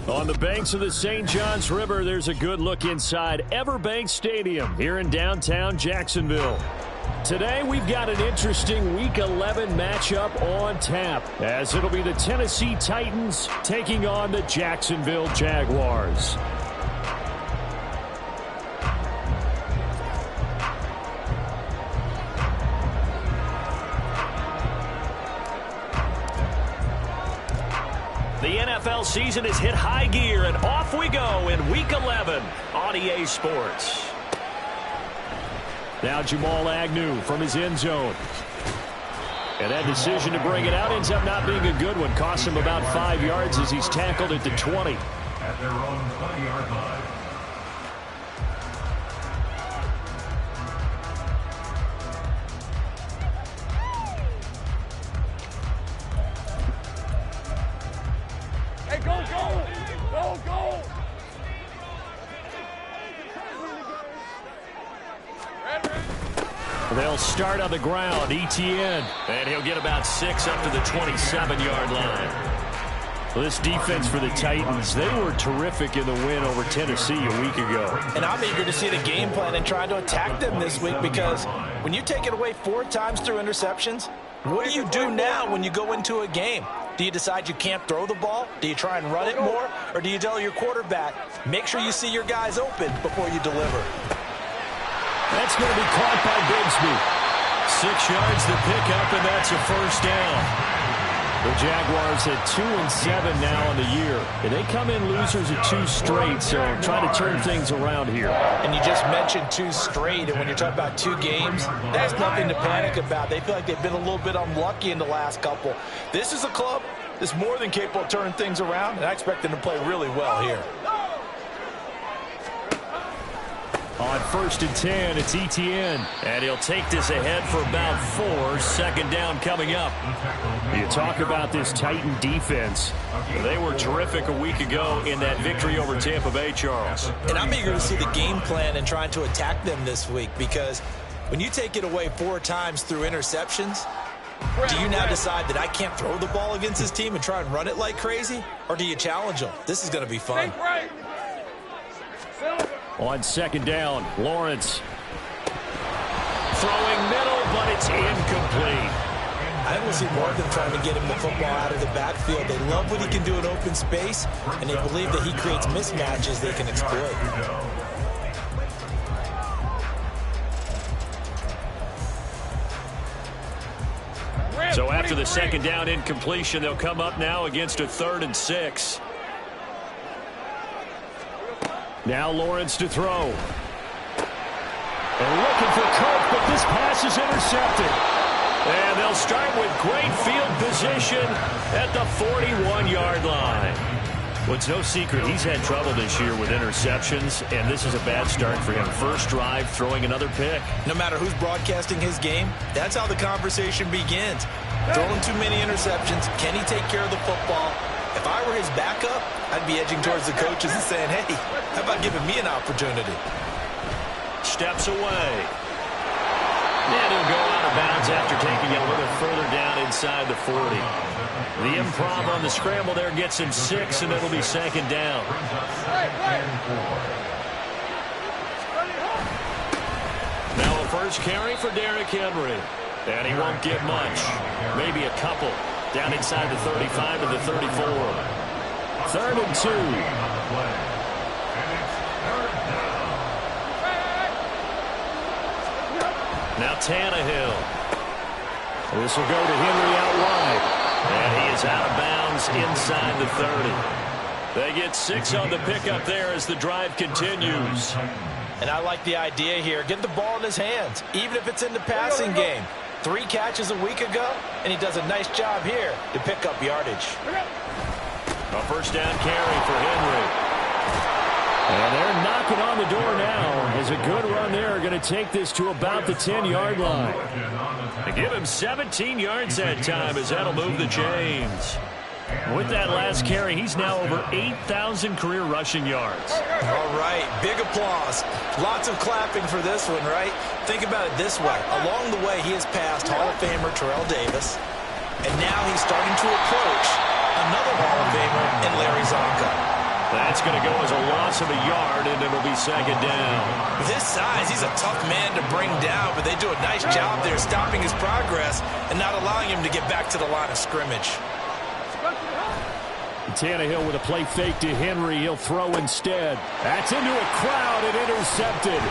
On the banks of the St. Johns River, there's a good look inside Everbank Stadium here in downtown Jacksonville. Today, we've got an interesting Week 11 matchup on tap, as it'll be the Tennessee Titans taking on the Jacksonville Jaguars. The NFL season has hit high gear, and off we go in Week 11 on EA Sports. Now Jamal Agnew from his end zone. And that decision to bring it out ends up not being a good one. Costs him about 5 yards as he's tackled at the 20. At their own 20-yard line. They'll start on the ground, Etienne. And he'll get about 6 up to the 27-yard line. Well, this defense for the Titans, they were terrific in the win over Tennessee a week ago. And I'm eager to see the game plan and try to attack them this week, because when you take it away 4 times through interceptions, what do you do now when you go into a game? Do you decide you can't throw the ball? Do you try and run it more? Or do you tell your quarterback, make sure you see your guys open before you deliver? That's going to be caught by Bigsby. 6 yards to pick up, and that's a first down. The Jaguars at 2-7 now on the year. And they come in losers at 2 straight, so trying to turn things around here. And you just mentioned 2 straight, and when you're talking about 2 games, that's nothing to panic about. They feel like they've been a little bit unlucky in the last couple. This is a club that's more than capable of turning things around, and I expect them to play really well here. On 1st and 10, it's Etienne. And he'll take this ahead for about 4. Second down coming up. You talk about this Titan defense. They were terrific a week ago in that victory over Tampa Bay, Charles. And I'm eager to see the game plan and trying to attack them this week, because when you take it away 4 times through interceptions, do you now decide that I can't throw the ball against this team and try and run it like crazy? Or do you challenge them? This is going to be fun. On 2nd down, Lawrence. Throwing middle, but it's incomplete. I will see more than trying to get him the football out of the backfield. They love what he can do in open space, and they believe that he creates mismatches they can exploit. So after the 2nd down incompletion, they'll come up now against a 3rd and 6. Now Lawrence to throw. And looking for Cook, but this pass is intercepted. And they'll start with great field position at the 41-yard line. Well, it's no secret he's had trouble this year with interceptions, and this is a bad start for him. First drive, throwing another pick. No matter who's broadcasting his game, that's how the conversation begins. Throwing too many interceptions. Can he take care of the football? If I were his backup, I'd be edging towards the coaches and saying, hey, how about giving me an opportunity? Steps away. And he'll go out of bounds after taking it a little further down inside the 40. The improv on the scramble there gets him 6, and it'll be 2nd down. Now a first carry for Derrick Henry. And he won't get much. Maybe a couple. Down inside the 35 to the 34. 3rd and 2. Now Tannehill. This will go to Henry out wide. And he is out of bounds inside the 30. They get 6 on the pickup there as the drive continues. And I like the idea here. Get the ball in his hands, even if it's in the passing game. 3 catches a week ago, and he does a nice job here to pick up yardage. A first down carry for Henry. And they're knocking on the door now. As a good run there, going to take this to about the 10-yard line. They give him 17 yards that time, as that'll move the chains. With that last carry, he's now over 8,000 career rushing yards. All right, big applause. Lots of clapping for this one, right? Think about it this way. Along the way, he has passed Hall of Famer Terrell Davis, And now he's starting to approach another Hall of Famer in Larry Zonka. That's going to go as a loss of a yard, and it'll be second down. With his size, he's a tough man to bring down, but they do a nice job there stopping his progress and not allowing him to get back to the line of scrimmage. Tannehill with a play fake to Henry. He'll throw instead. That's into a crowd and intercepted.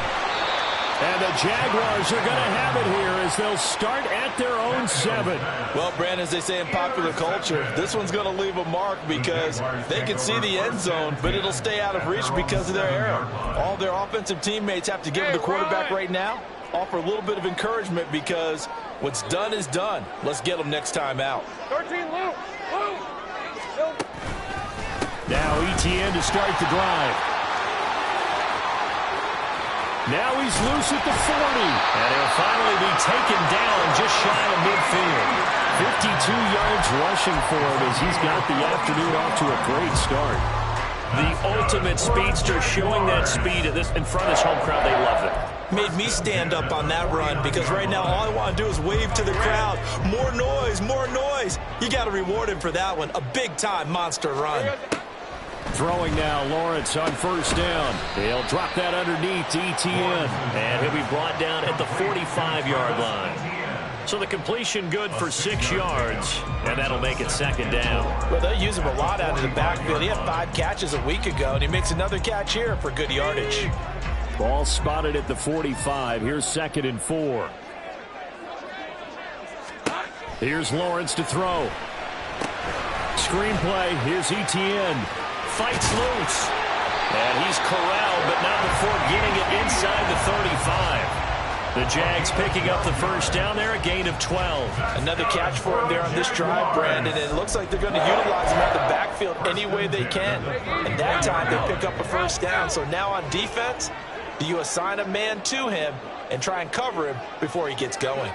And the Jaguars are going to have it here as they'll start at their own 7. Well, Brandon, as they say in popular culture, this one's going to leave a mark because they can see the end zone, but it'll stay out of reach because of their error. All their offensive teammates have to give the quarterback right now, offer a little bit of encouragement because what's done is done. Let's get them next time out. 13, Luke. Now ETN to start the drive. Now he's loose at the 40. And he'll finally be taken down just shy of midfield. 52 yards rushing for him as he's got the afternoon off to a great start. The ultimate speedster showing that speed in front of his home crowd. They love it. Made me stand up on that run because right now all I want to do is wave to the crowd. More noise, more noise. You got to reward him for that one. A big-time monster run. Throwing now, Lawrence on first down. He'll drop that underneath to ETN. And he'll be brought down at the 45-yard line. So the completion good for 6 yards, and that'll make it second down. Well, they use him a lot out of the backfield. He had 5 catches a week ago, and he makes another catch here for good yardage. Ball spotted at the 45. Here's 2nd and 4. Here's Lawrence to throw. Screenplay. Here's ETN. Fights loose. And he's corralled, but not before getting it inside the 35. The Jags picking up the first down there, a gain of 12. Another catch for him there on this drive, Brandon. And it looks like they're going to utilize him out the backfield any way they can. And that time they pick up a first down. So now on defense, do you assign a man to him and try and cover him before he gets going?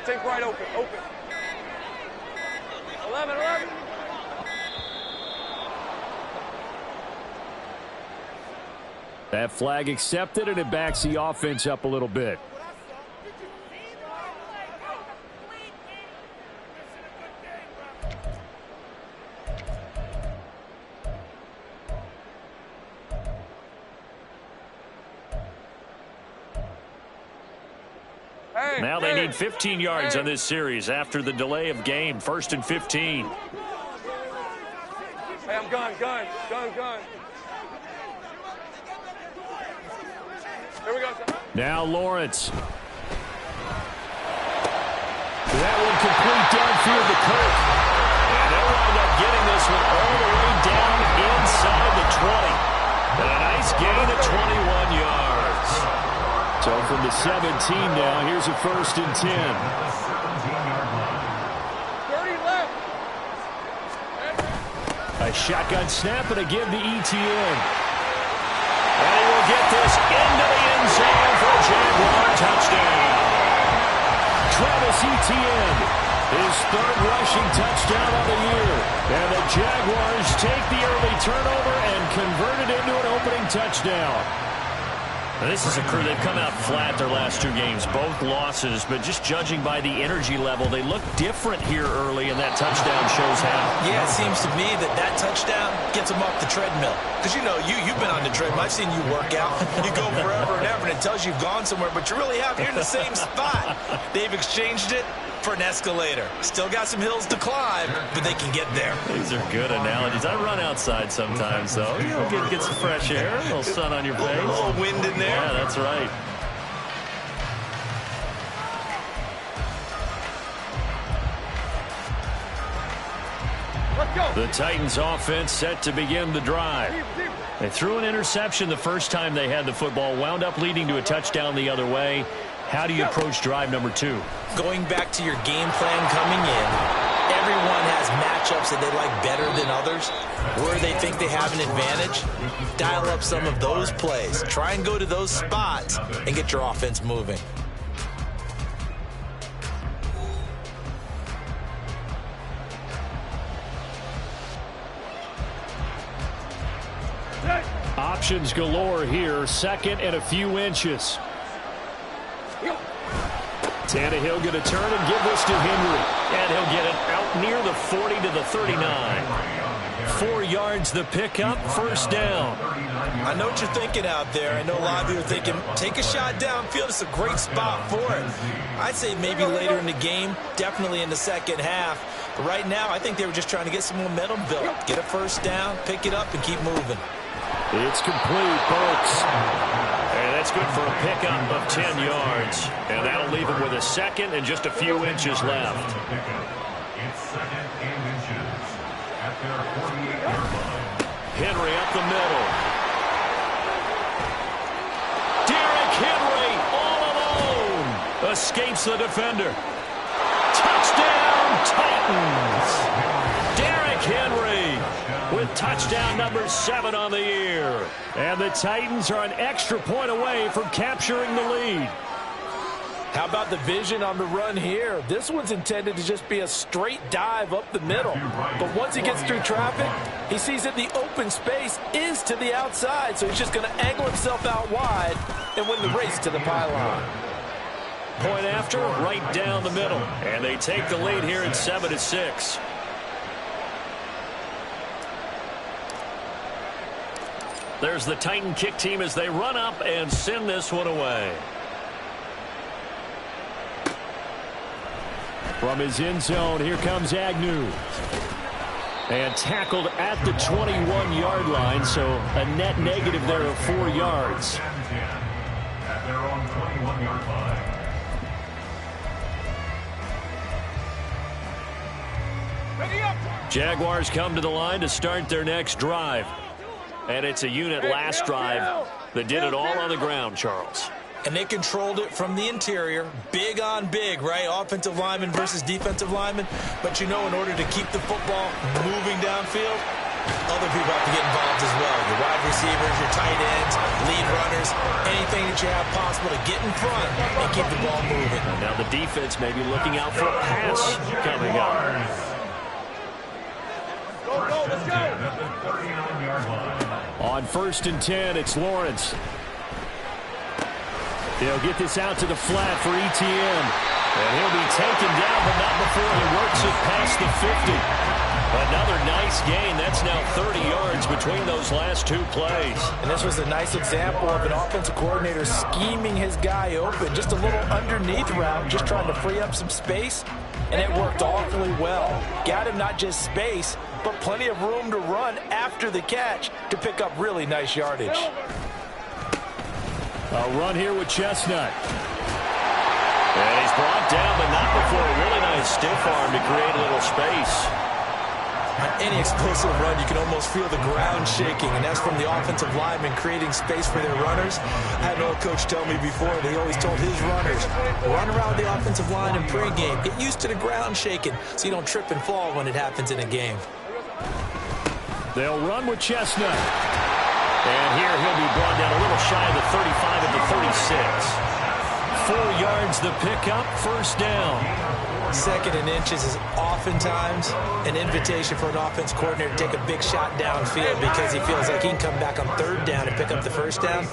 Take right open. 11. That flag accepted, and it backs the offense up a little bit. Now they need 15 yards on this series after the delay of game. 1st and 15. Hey, I'm gun. Here we go. Now Lawrence. That one complete downfield to Kirk. And they'll wind up getting this one all the way down inside the 20. And a nice gain of 21 yards. So from the 17 now, here's a 1st and 10. 30 left. A shotgun snap and a give to ETN. And he will get this into the end zone for a Jaguar touchdown. Travis Etienne, his 3rd rushing touchdown of the year. And the Jaguars take the early turnover and convert it into an opening touchdown. Now, this is a crew, they've come out flat their last 2 games, both losses, but just judging by the energy level, they look different here early, and that touchdown shows how. Yeah, it seems to me that touchdown gets them off the treadmill. Because, you've been on the treadmill. I've seen you work out. You go forever and ever, and it tells you you've gone somewhere, but you really have. You're in the same spot. They've exchanged it for an escalator. Still got some hills to climb, but they can get there. These are good analogies. I run outside sometimes, though. Get some fresh air, a little sun on your face. A little wind in there. Yeah, that's right. Let's go. The Titans offense set to begin the drive. They threw an interception the first time they had the football, wound up leading to a touchdown the other way. How do you approach drive number 2? Going back to your game plan coming in, everyone has matchups that they like better than others. Where they think they have an advantage, dial up some of those plays. Try and go to those spots and get your offense moving. options galore here. Second and a few inches. Tannehill going to turn and give this to Henry. And he'll get it out near the 40 to the 39. 4 yards the pickup, first down. I know what you're thinking out there. I know a lot of you are thinking, take a shot downfield. It's a great spot for it. I'd say maybe later in the game, definitely in the second half. But right now, I think they were just trying to get some momentum built. Get a first down, pick it up, and keep moving. It's complete, Burks. And that's good for a pickup of 10 yards. And that'll leave him with a second and just a few inches left. It's second and inches at their 48-yard line. Henry up the middle. Derrick Henry all alone. Escapes the defender. Touchdown, Titans. Derrick Henry with touchdown number 7 on the year. And the Titans are an extra point away from capturing the lead. How about the vision on the run here? This one's intended to just be a straight dive up the middle. But once he gets through traffic, he sees that the open space is to the outside. So he's just going to angle himself out wide and win the race to the pylon. Point after, right down the middle. And they take the lead here at 7-6. There's the Titan kick team as they run up and send this one away. From his end zone, here comes Agnew. And tackled at the 21-yard line, so a net negative there of 4 yards. At their own 21-yard line. Jaguars come to the line to start their next drive. And it's a unit last drive that did it all on the ground, Charles. And they controlled it from the interior, big on big, right? Offensive lineman versus defensive lineman. But you know, in order to keep the football moving downfield, other people have to get involved as well. Your wide receivers, your tight ends, lead runners, anything that you have possible to get in front and keep the ball moving. Now the defense may be looking out for a pass coming up. Let's go. At the 39-yard line. On 1st and 10, it's Lawrence. He'll get this out to the flat for ETN. And he'll be taken down, but not before he works it past the 50. Another nice gain. That's now 30 yards between those last 2 plays. And this was a nice example of an offensive coordinator scheming his guy open. Just a little underneath route, just trying to free up some space. And it worked awfully well. Got him not just space, but plenty of room to run after the catch to pick up really nice yardage. A run here with Chestnut. And he's brought down, but not before a really nice stiff arm to create a little space. On any explosive run, you can almost feel the ground shaking, and that's from the offensive linemen creating space for their runners. I had an old coach tell me before, he always told his runners, run around the offensive line in pregame. Get used to the ground shaking so you don't trip and fall when it happens in a game. They'll run with Chestnut. And here he'll be brought down a little shy of the 35 at the 36. 4 yards the pickup, first down. 2nd and inches is oftentimes an invitation for an offense coordinator to take a big shot downfield because he feels like he can come back on 3rd down and pick up the first down.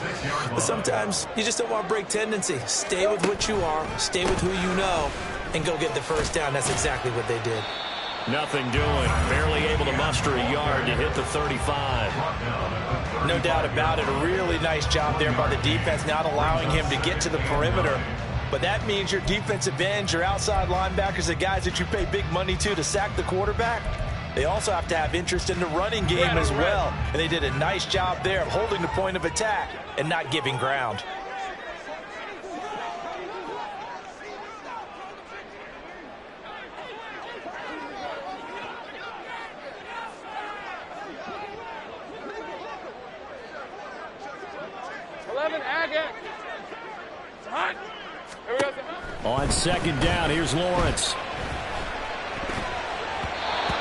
But sometimes you just don't want to break tendency. Stay with what you are, stay with who you know, and go get the first down. That's exactly what they did. Nothing doing. Barely able to muster a yard to hit the 35. No doubt about it. A really nice job there by the defense, not allowing him to get to the perimeter. But that means your defensive ends, your outside linebackers, the guys that you pay big money to sack the quarterback, they also have to have interest in the running game as well. And they did a nice job there of holding the point of attack and not giving ground. On 2nd down, here's Lawrence.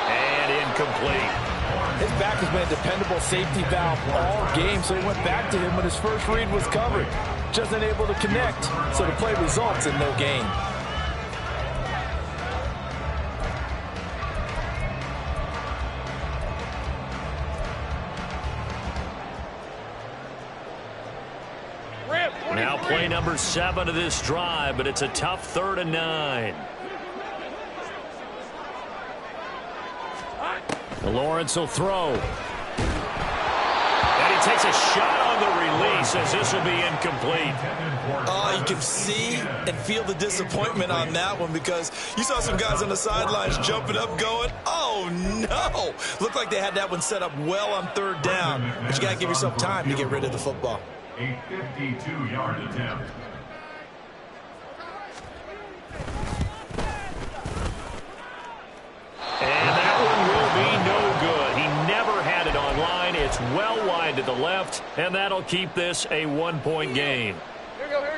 And incomplete. His back has been a dependable safety valve all game, so he went back to him when his first read was covered. Just unable to connect, so the play results in no gain. Play number 7 of this drive, but it's a tough 3rd and 9. Lawrence will throw. And he takes a shot on the release as this will be incomplete. Oh, you can see and feel the disappointment on that one because you saw some guys on the sidelines jumping up going, oh, no. Looked like they had that one set up well on 3rd down. But you got to give yourself time to get rid of the football. A 52-yard attempt. And that one will be no good. He never had it on line. It's well wide to the left, and that'll keep this a 1-point game.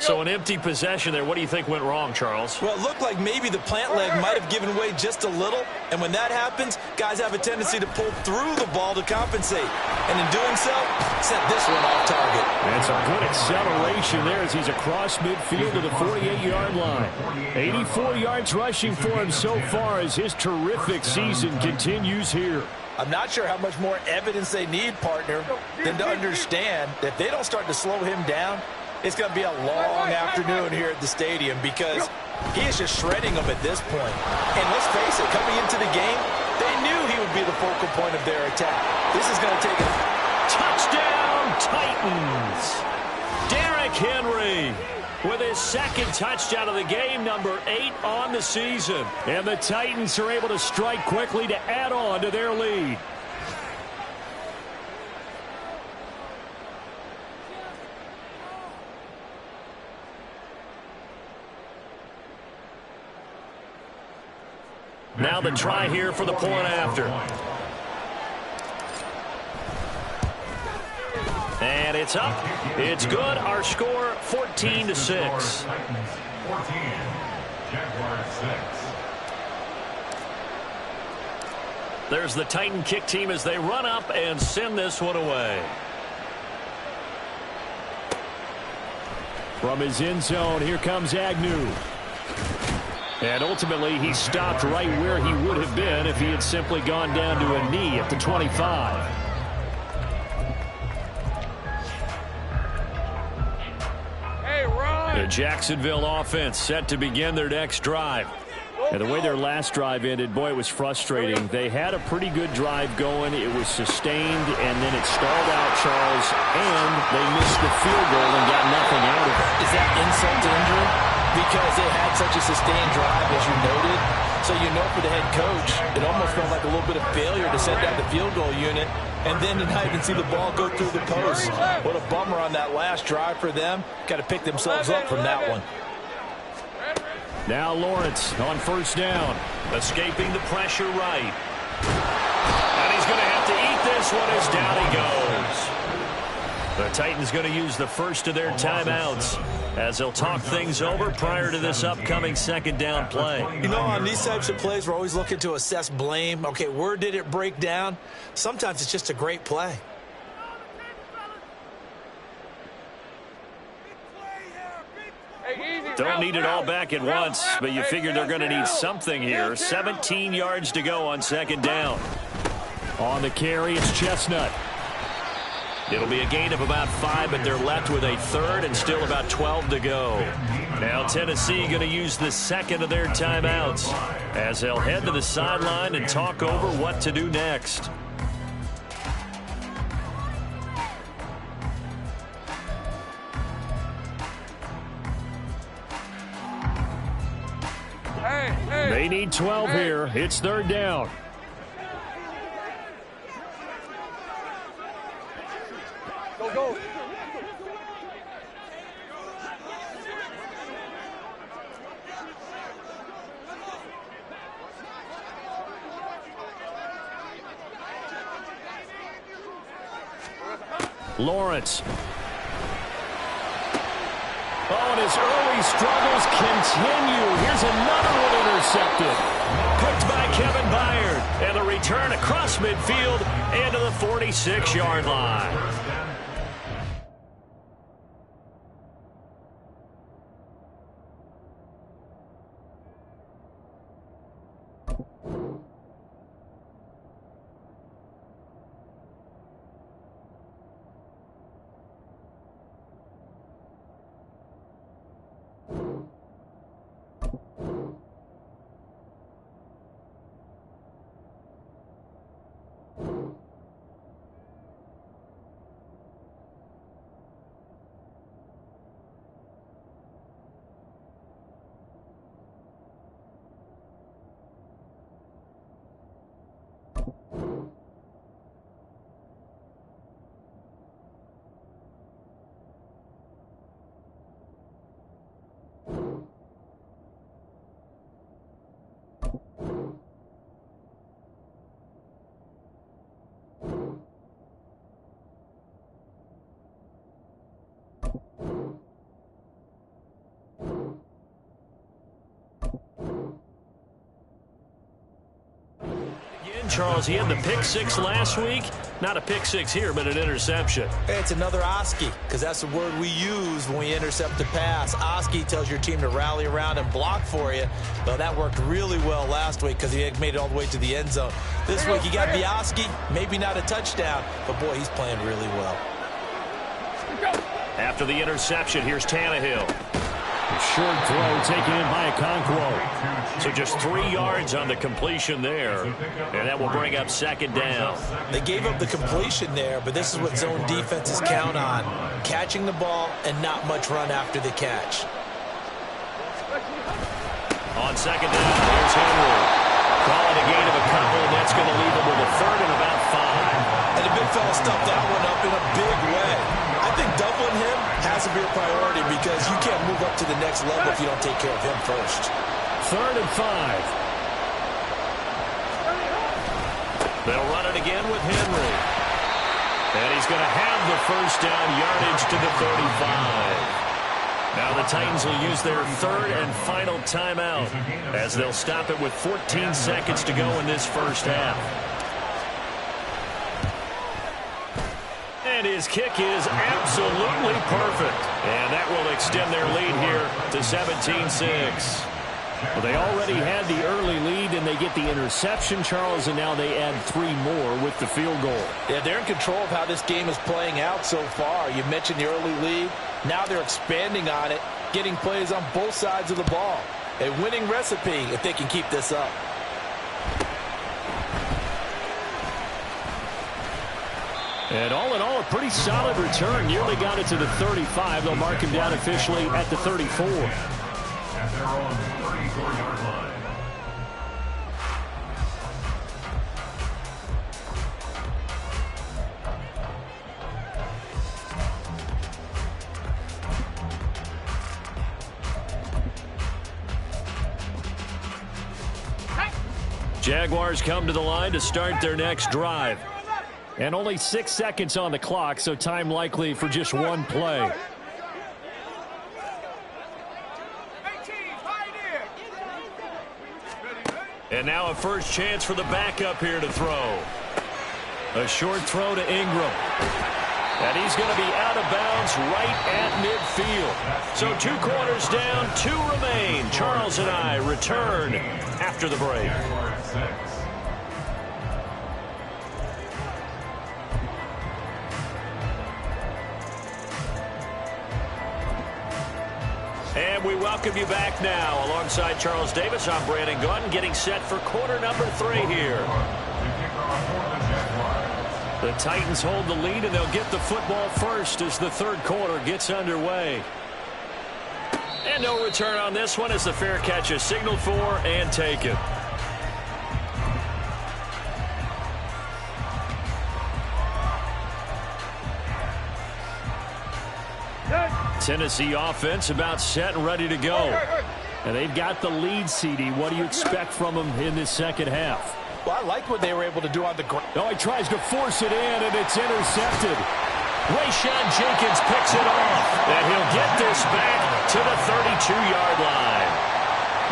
So an empty possession there. What do you think went wrong, Charles? Well, it looked like maybe the plant leg might have given way just a little. And when that happens, guys have a tendency to pull through the ball to compensate. And in doing so, set this one off target. And some good acceleration there as he's across midfield to the 48-yard line. 84 yards rushing for him so far as his terrific season continues here. I'm not sure how much more evidence they need, partner, than to understand that if they don't start to slow him down, it's going to be a long afternoon here at the stadium because he is just shredding them at this point. And let's face it, coming into the game, they knew he would be the focal point of their attack. This is going to take a touchdown, Titans. Derrick Henry with his 2nd touchdown of the game, number 8 on the season. And the Titans are able to strike quickly to add on to their lead. Now the try here for the point after. And it's up. It's good. Our score, 14-6. 14. Jaguars 6. There's the Titan kick team as they run up and send this one away. From his end zone, here comes Agnew. And ultimately, he stopped right where he would have been if he had simply gone down to a knee at the 25. Hey, Ron! The Jacksonville offense set to begin their next drive. And the way their last drive ended, boy, it was frustrating. They had a pretty good drive going. It was sustained, and then it stalled out, Charles, and they missed the field goal and got nothing out of it. Is that insult to injury? Because they had such a sustained drive, as you noted. So you know for the head coach, it almost felt like a little bit of failure to set down the field goal unit and then to not even see the ball go through the post. What a bummer on that last drive for them. Got to pick themselves up from that one. Now Lawrence on 1st down. Escaping the pressure right. And he's going to have to eat this one as down he goes. The Titans going to use the first of their timeouts as they'll talk things over prior to this upcoming 2nd down play. You know, on these types of plays, we're always looking to assess blame. Okay, where did it break down? Sometimes it's just a great play. Don't need it all back at once, but you figure they're going to need something here. 17 yards to go on 2nd down. On the carry, it's Chestnut. It'll be a gain of about 5, but they're left with a 3rd and still about 12 to go. Now Tennessee going to use the 2nd of their timeouts as they'll head to the sideline and talk over what to do next. They need 12 here. It's 3rd down. Go. Lawrence. Oh, and his early struggles continue. Here's another one intercepted. Picked by Kevin Byard. And the return across midfield into the 46-yard line. Charles. He had the pick six last week. Not a pick six here, but an interception. Hey, it's another Oski, because that's the word we use when we intercept the pass. Oski tells your team to rally around and block for you. Well, that worked really well last week because he had made it all the way to the end zone. This week, you got Bioski, maybe not a touchdown, but, boy, he's playing really well. After the interception, here's Tannehill. Short throw taken in by Okonkwo. So just 3 yards on the completion there. And that will bring up second down. They gave up the completion there, but this is what zone defenses count on. Catching the ball and not much run after the catch. On second down, here's Henry. Calling a gain of a couple, and that's going to leave him with a third and about 5. And the big fella stuffed that one up in a big way. I think doubling him has to be a priority because you can't move up to the next level if you don't take care of him first. Third and 5. They'll run it again with Henry. And he's going to have the first down yardage to the 35. Now the Titans will use their third and final timeout as they'll stop it with 14 seconds to go in this first half. And his kick is absolutely perfect. And that will extend their lead here to 17-6. Well, they already had the early lead, and they get the interception, Charles, and now they add 3 more with the field goal. Yeah, they're in control of how this game is playing out so far. You mentioned the early lead. Now they're expanding on it, getting plays on both sides of the ball. A winning recipe if they can keep this up. And all in all, a pretty solid return. Nearly got it to the 35. They'll mark him down officially at the 34. At their own 34-yard line. Jaguars come to the line to start their next drive. And only 6 seconds on the clock, so time likely for just one play. And now a first chance for the backup here to throw. A short throw to Ingram. And he's going to be out of bounds right at midfield. So 2 quarters down, 2 remain. Charles and I return after the break. And we welcome you back now. Alongside Charles Davis, I'm Brandon Gunn, getting set for quarter number 3 here. The Titans hold the lead, and they'll get the football first as the third quarter gets underway. And no return on this one as the fair catch is signaled for and taken. Tennessee offense about set and ready to go. And they've got the lead, CD. What do you expect from them in this second half? Well, I like what they were able to do on the ground. Oh, he tries to force it in, and it's intercepted. Rayshawn Jenkins picks it off, and he'll get this back to the 32-yard line.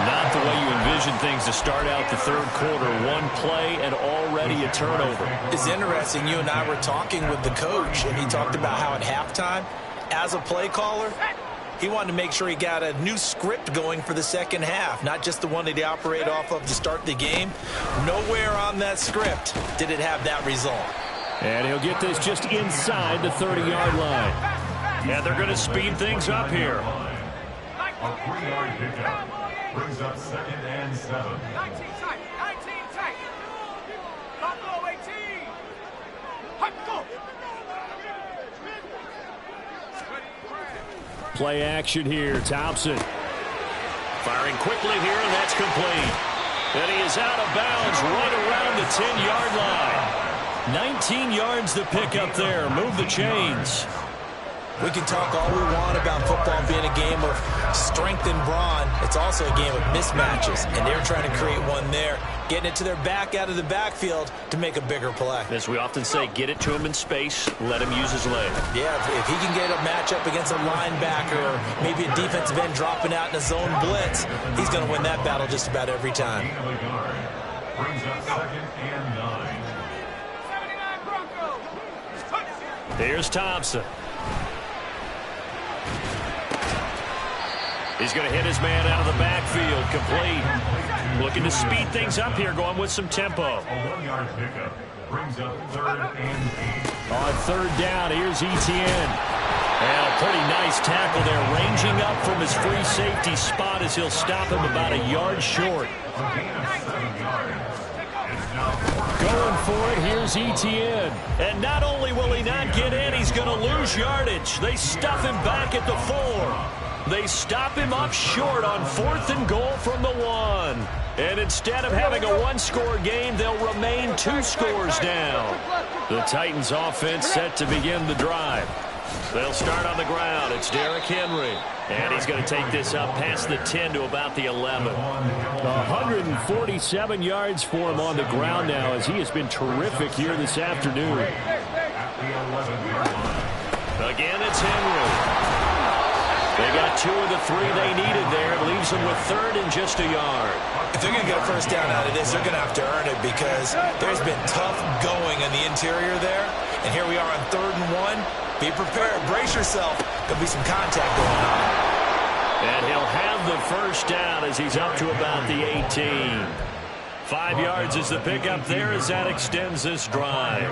Not the way you envision things to start out the third quarter. One play and already a turnover. It's interesting. You and I were talking with the coach, and he talked about how at halftime, as a play caller, he wanted to make sure he got a new script going for the second half, not just the one that he operated off of to start the game. Nowhere on that script did it have that result. And he'll get this just inside the 30-yard line. And they're going to speed things up here. A 3-yard pickup brings up 2nd and 7. 19 tight. Buffalo 18. Hut, go. Play action here. Thompson firing quickly here, and that's complete. And he is out of bounds right around the 10-yard line. 19 yards to pick up there. Move the chains. We can talk all we want about football being a game of strength and brawn. It's also a game of mismatches, and they're trying to create one there, getting it to their back out of the backfield to make a bigger play. As we often say, get it to him in space, let him use his leg. Yeah, if he can get a matchup against a linebacker or maybe a defensive end dropping out in a zone blitz, he's going to win that battle just about every time. Brings up 2nd and 9. 79 Broncos. Here's Thompson. He's going to hit his man out of the backfield, complete. Looking to speed things up here, going with some tempo. A 1-yard pickup. Brings up 3rd and 8. On 3rd down, here's Etienne. And a pretty nice tackle there, ranging up from his free safety spot as he'll stop him about a yard short. A gain of 7 yards. It's now 4th. Going for it, here's Etienne. And not only will he not get in, he's going to lose yardage. They stuff him back at the 4. They stop him up short on 4th and goal from the 1. And instead of having a 1-score game, they'll remain 2 scores down. The Titans offense set to begin the drive. They'll start on the ground. It's Derrick Henry. And he's going to take this up past the 10 to about the 11. 147 yards for him on the ground now as he has been terrific here this afternoon. Again, it's Henry. They got 2 of the 3 they needed there. It leaves them with 3rd and just a yard. If they're going to get a first down out of this, they're going to have to earn it because there's been tough going in the interior there. And here we are on 3rd and 1. Be prepared. Brace yourself. There'll be some contact going on. And he'll have the first down as he's up to about the 18. 5 yards is the pickup there as that extends this drive.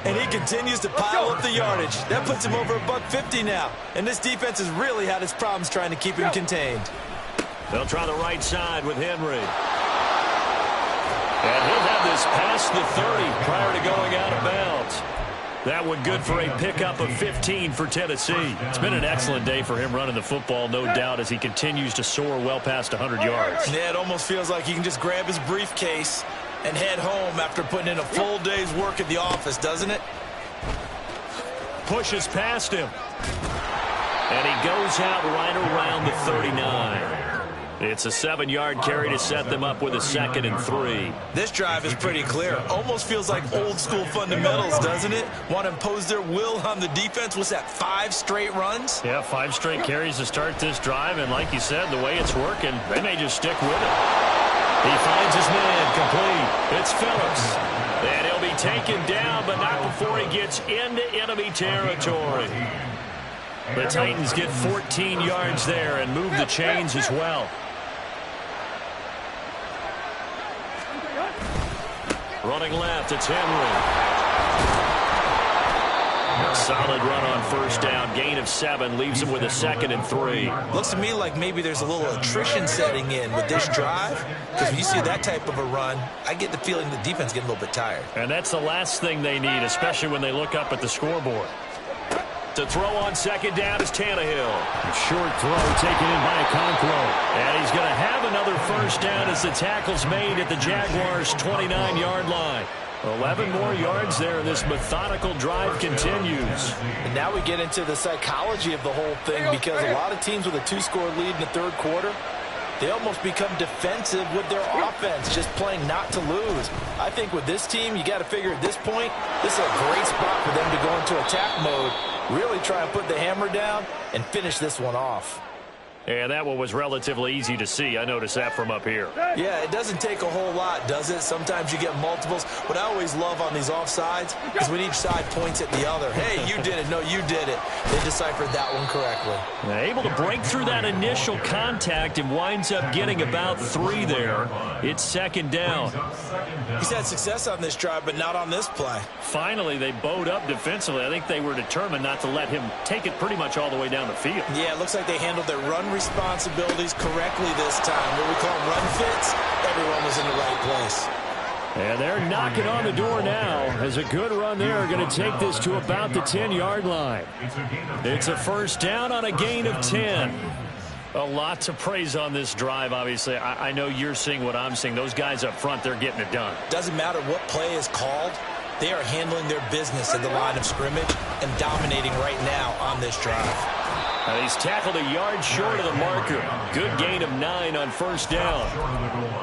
And he continues to pile up the yardage. That puts him over $150 now. And this defense has really had its problems trying to keep him contained. They'll try the right side with Henry. And he'll have this past the 30 prior to going out of bounds. That one good for a pickup of 15 for Tennessee. It's been an excellent day for him running the football, no doubt, as he continues to soar well past 100 yards. Yeah, it almost feels like he can just grab his briefcase and head home after putting in a full day's work at the office, doesn't it? Pushes past him. And he goes out right around the 39. It's a 7-yard carry to set them up with a 2nd and 3. This drive is pretty clear. Almost feels like old-school fundamentals, doesn't it? Want to impose their will on the defense. What's that, 5 straight runs? Yeah, 5 straight carries to start this drive. And like you said, the way it's working, they may just stick with it. He finds his man complete. It's Phillips. And he'll be taken down, but not before he gets into enemy territory. The Titans get 14 yards there and move the chains as well. Running left, it's Henry. Solid run on first down. Gain of 7 leaves him with a 2nd and 3. Looks to me like maybe there's a little attrition setting in with this drive. Because when you see that type of a run, I get the feeling the defense getting a little bit tired. And that's the last thing they need, especially when they look up at the scoreboard. To throw on 2nd down is Tannehill. Short throw taken in by Okonkwo. And he's going to have another first down as the tackle's made at the Jaguars' 29-yard line. 11 more yards there, and this methodical drive continues. And now we get into the psychology of the whole thing because a lot of teams with a 2-score lead in the 3rd quarter, they almost become defensive with their offense, just playing not to lose. I think with this team, you got to figure at this point, this is a great spot for them to go into attack mode, really try and put the hammer down and finish this one off. And that one was relatively easy to see. I noticed that from up here. Yeah, it doesn't take a whole lot, does it? Sometimes you get multiples. What I always love on these offsides is when each side points at the other. Hey, you did it. No, you did it. They deciphered that one correctly. Able to break through that initial contact and winds up getting about 3 there. It's 2nd down. He's had success on this drive, but not on this play. Finally, they bowed up defensively. I think they were determined not to let him take it pretty much all the way down the field. Yeah, it looks like they handled their run responsibilities correctly this time. What we call them run fits, everyone was in the right place. And they're knocking on the door now as a good run there going to take this to about the 10-yard line. It's a first down on a gain of 10. A lot to praise on this drive, obviously. I know you're seeing what I'm seeing. Those guys up front, they're getting it done. Doesn't matter what play is called. They are handling their business at the line of scrimmage and dominating right now on this drive. He's tackled a yard short of the marker. Good gain of 9 on first down.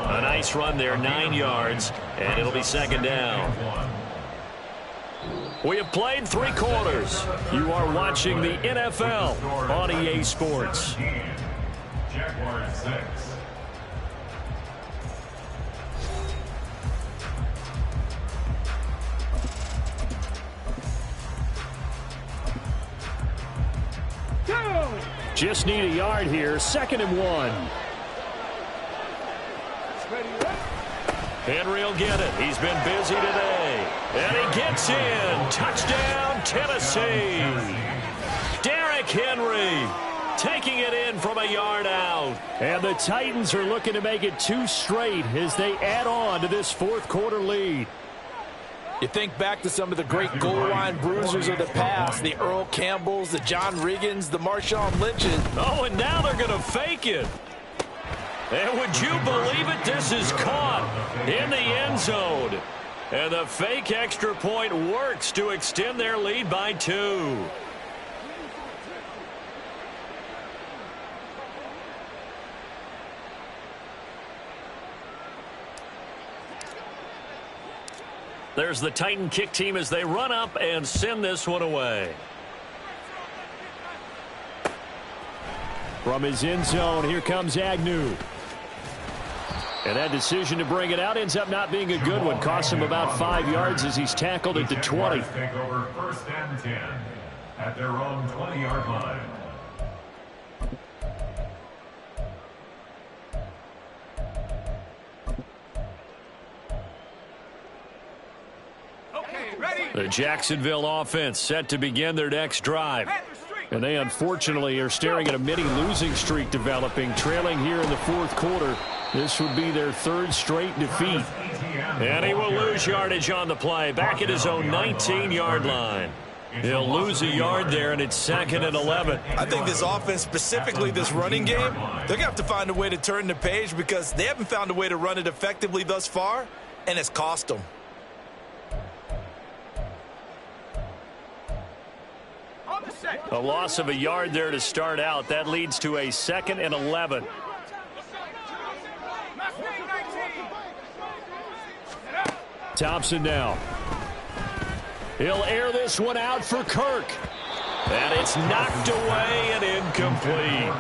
A nice run there, 9 yards, and it'll be 2nd down. We have played 3 quarters. You are watching the NFL on EA Sports. Jaguars 6. Just need a yard here. 2nd and 1. Henry will get it. He's been busy today. And he gets in. Touchdown, Tennessee. Derrick Henry taking it in from a yard out. And the Titans are looking to make it 2 straight as they add on to this 4th quarter lead. You think back to some of the great goal line bruisers of the past, the Earl Campbells, the John Riggins, the Marshawn Lynches. Oh, and now they're going to fake it. And would you believe it? This is caught in the end zone. And the fake extra point works to extend their lead by 2. There's the Titan kick team as they run up and send this one away. From his end zone, here comes Agnew. And that decision to bring it out ends up not being a good one. Costs him about 5 yards as he's tackled at the 20. Take over 1st and 10 at their own 20-yard line. The Jacksonville offense set to begin their next drive. And they unfortunately are staring at a mini losing streak developing, trailing here in the 4th quarter. This would be their 3rd straight defeat. And he will lose yardage on the play, back at his own 19-yard line. He'll lose a yard there, and it's 2nd and 11. I think this offense, specifically this running game, they're going to have to find a way to turn the page because they haven't found a way to run it effectively thus far, and it's cost them. A loss of a yard there to start out. That leads to a 2nd and 11. Thompson now. He'll air this one out for Kirk. And it's knocked away and incomplete.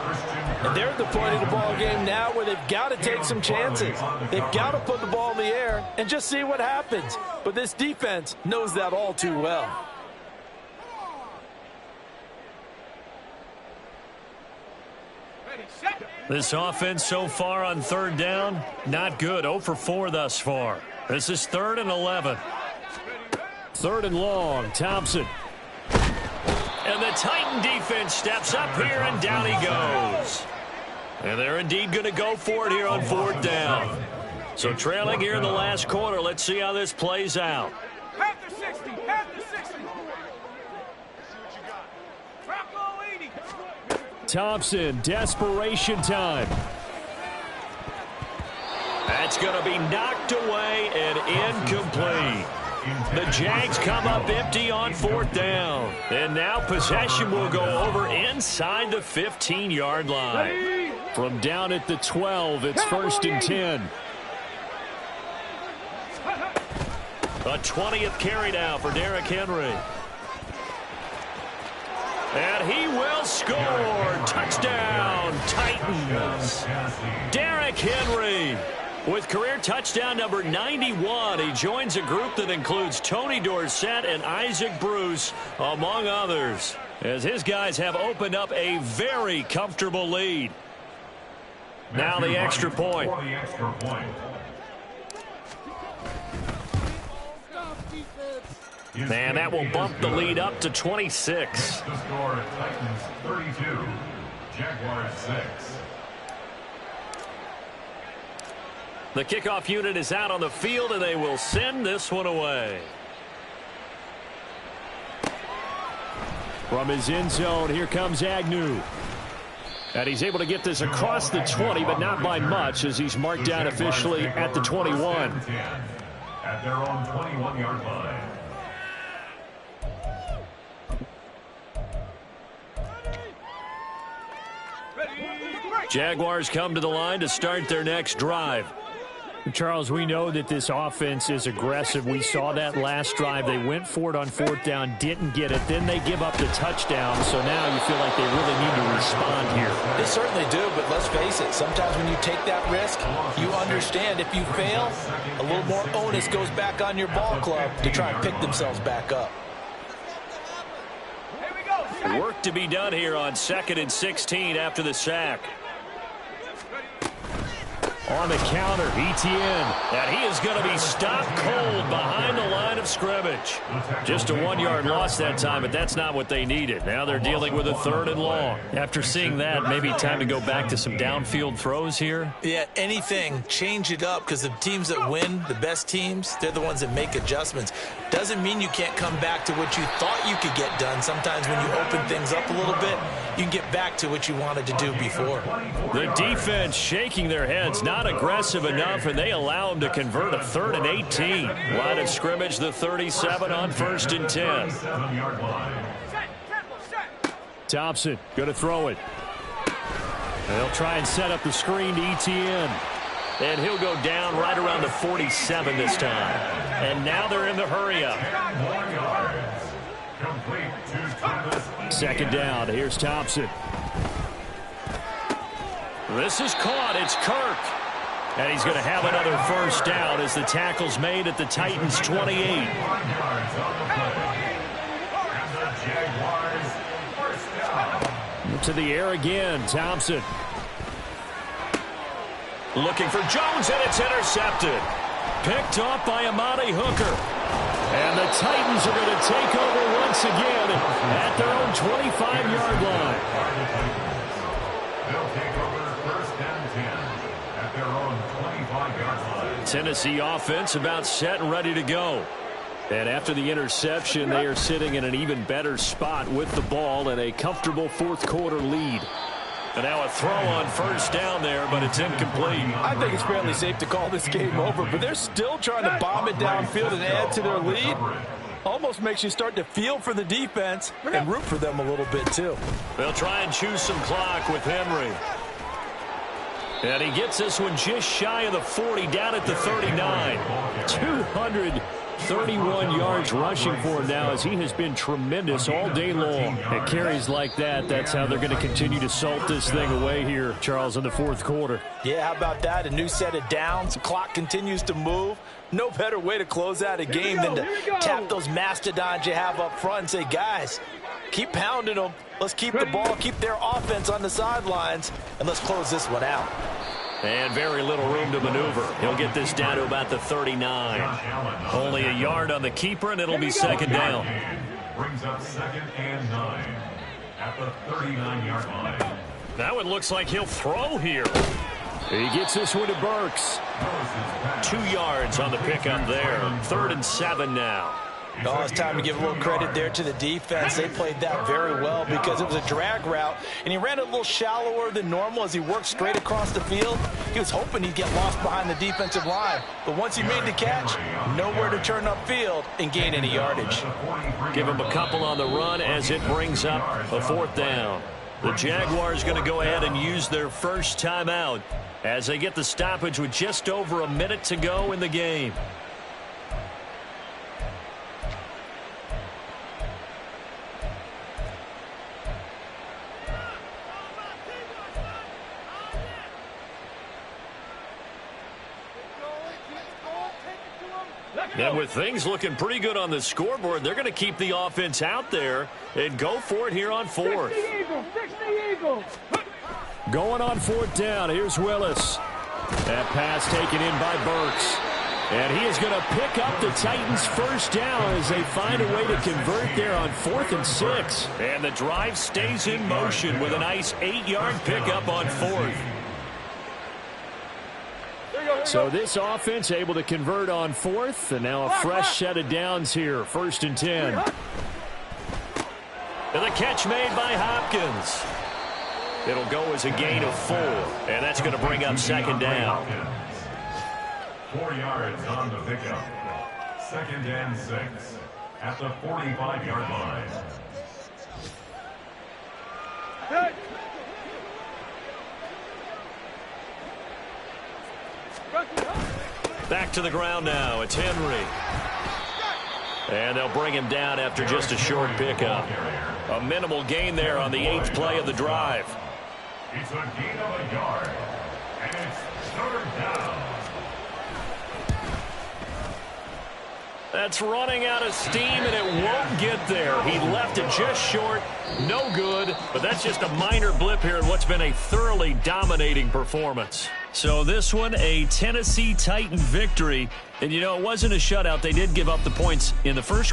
And they're at the point of the ball game now where they've got to take some chances. They've got to put the ball in the air and just see what happens. But this defense knows that all too well. This offense so far on 3rd down, not good. 0 for 4 thus far. This is 3rd and 11. 3rd and long, Thompson. And the Titan defense steps up here, and down he goes. And they're indeed going to go for it here on 4th down. So trailing here in the last quarter, let's see how this plays out. Panther 60, Panther 60. Bronco 80. Thompson, desperation time. That's going to be knocked away and incomplete. The Jags come up empty on 4th down. And now possession will go over inside the 15-yard line. From down at the 12, it's 1st and 10. A 20th carry now for Derrick Henry. And he will score. Touchdown, Titans. Derrick Henry with career touchdown number 91. He joins a group that includes Tony Dorsett and Isaac Bruce, among others, as his guys have opened up a very comfortable lead. Now the extra point. And that will bump the lead up to 26. The score, Titans 32, Jaguars 6. The kickoff unit is out on the field, and they will send this one away. From his end zone, here comes Agnew. And he's able to get this across the 20, but not by much, as he's marked down officially at the 21. At their own 21-yard line. Jaguars come to the line to start their next drive. Charles, we know that this offense is aggressive. We saw that last drive. They went for it on 4th down, didn't get it. Then they give up the touchdown. So now you feel like they really need to respond here. They certainly do, but let's face it. Sometimes when you take that risk, you understand if you fail, a little more onus goes back on your ball club to try and pick themselves back up. Work to be done here on 2nd and 16 after the sack. On the counter, Etienne. And he is going to be stopped cold behind the line of scrimmage. Just a 1-yard loss that time, but that's not what they needed. Now they're dealing with a 3rd and long. After seeing that, maybe time to go back to some downfield throws here. Yeah, anything. Change it up, because the teams that win, the best teams, they're the ones that make adjustments. Doesn't mean you can't come back to what you thought you could get done. Sometimes when you open things up a little bit, you can get back to what you wanted to do before. The defense shaking their heads, not aggressive enough, and they allow them to convert a 3rd and 18. Line of scrimmage, the 37 on 1st and 10. Thompson going to throw it. They'll try and set up the screen to Etienne. And he'll go down right around the 47 this time. And now they're in the hurry-up. 2nd down. Here's Thompson. This is caught. It's Kirk. And he's going to have another 1st down as the tackle's made at the Titans' 28. To the air again, Thompson. Looking for Jones, and it's intercepted. Picked off by Amani Hooker. And the Titans are going to take over once again at their own 25-yard line. They'll take over 1st and 10 at their own 25-yard line. Tennessee offense about set and ready to go. And after the interception, they are sitting in an even better spot with the ball and a comfortable 4th quarter lead. And now a throw on 1st down there, but it's incomplete. I think it's fairly safe to call this game over, but they're still trying to bomb it downfield and add to their lead. Almost makes you start to feel for the defense and root for them a little bit, too. They'll try and choose some clock with Henry. And he gets this one just shy of the 40, down at the 39. 231 yards rushing for him now, as he has been tremendous all day long. At carries like that, that's how they're going to continue to salt this thing away here, Charles, in the 4th quarter. Yeah, how about that? A new set of downs. The clock continues to move. No better way to close out a game than to tap those mastodons you have up front and say, guys, keep pounding them. Let's keep the ball, keep their offense on the sidelines, and let's close this one out. And very little room to maneuver. He'll get this down to about the 39. Only a yard on the keeper, and it'll be 2nd down. Brings up 2nd and 9 at the 39-yard line. Now it looks like he'll throw here. He gets this one to Burks. 2 yards on the pickup there. 3rd and 7 now. Oh, it's time to give a little credit there to the defense. They played that very well because it was a drag route, and he ran it a little shallower than normal as he worked straight across the field. He was hoping he'd get lost behind the defensive line, but once he made the catch, nowhere to turn upfield and gain any yardage. Give him a couple on the run as it brings up a 4th down. The Jaguars going to go ahead and use their first timeout as they get the stoppage with just over a minute to go in the game. And with things looking pretty good on the scoreboard, they're going to keep the offense out there and go for it here on 4th. Going on 4th down. Here's Willis. That pass taken in by Burks. And he is going to pick up the Titans' 1st down as they find a way to convert there on 4th and 6. And the drive stays in motion with a nice 8-yard pickup on 4th. So this offense able to convert on 4th, and now a fresh set of downs here, 1st and 10. And the catch made by Hopkins. It'll go as a gain of 4, and that's going to bring up 2nd down. 4 yards on the pickup. 2nd and 6 at the 45-yard line. Back to the ground now. It's Henry. And they'll bring him down after just a short pickup. A minimal gain there on the 8th play of the drive. It's a gain of a yard. And it's 3rd down. That's running out of steam, and it won't get there. He left it just short. No good, but that's just a minor blip here in what's been a thoroughly dominating performance. So this one, a Tennessee Titan victory. And, you know, it wasn't a shutout. They did give up the points in the first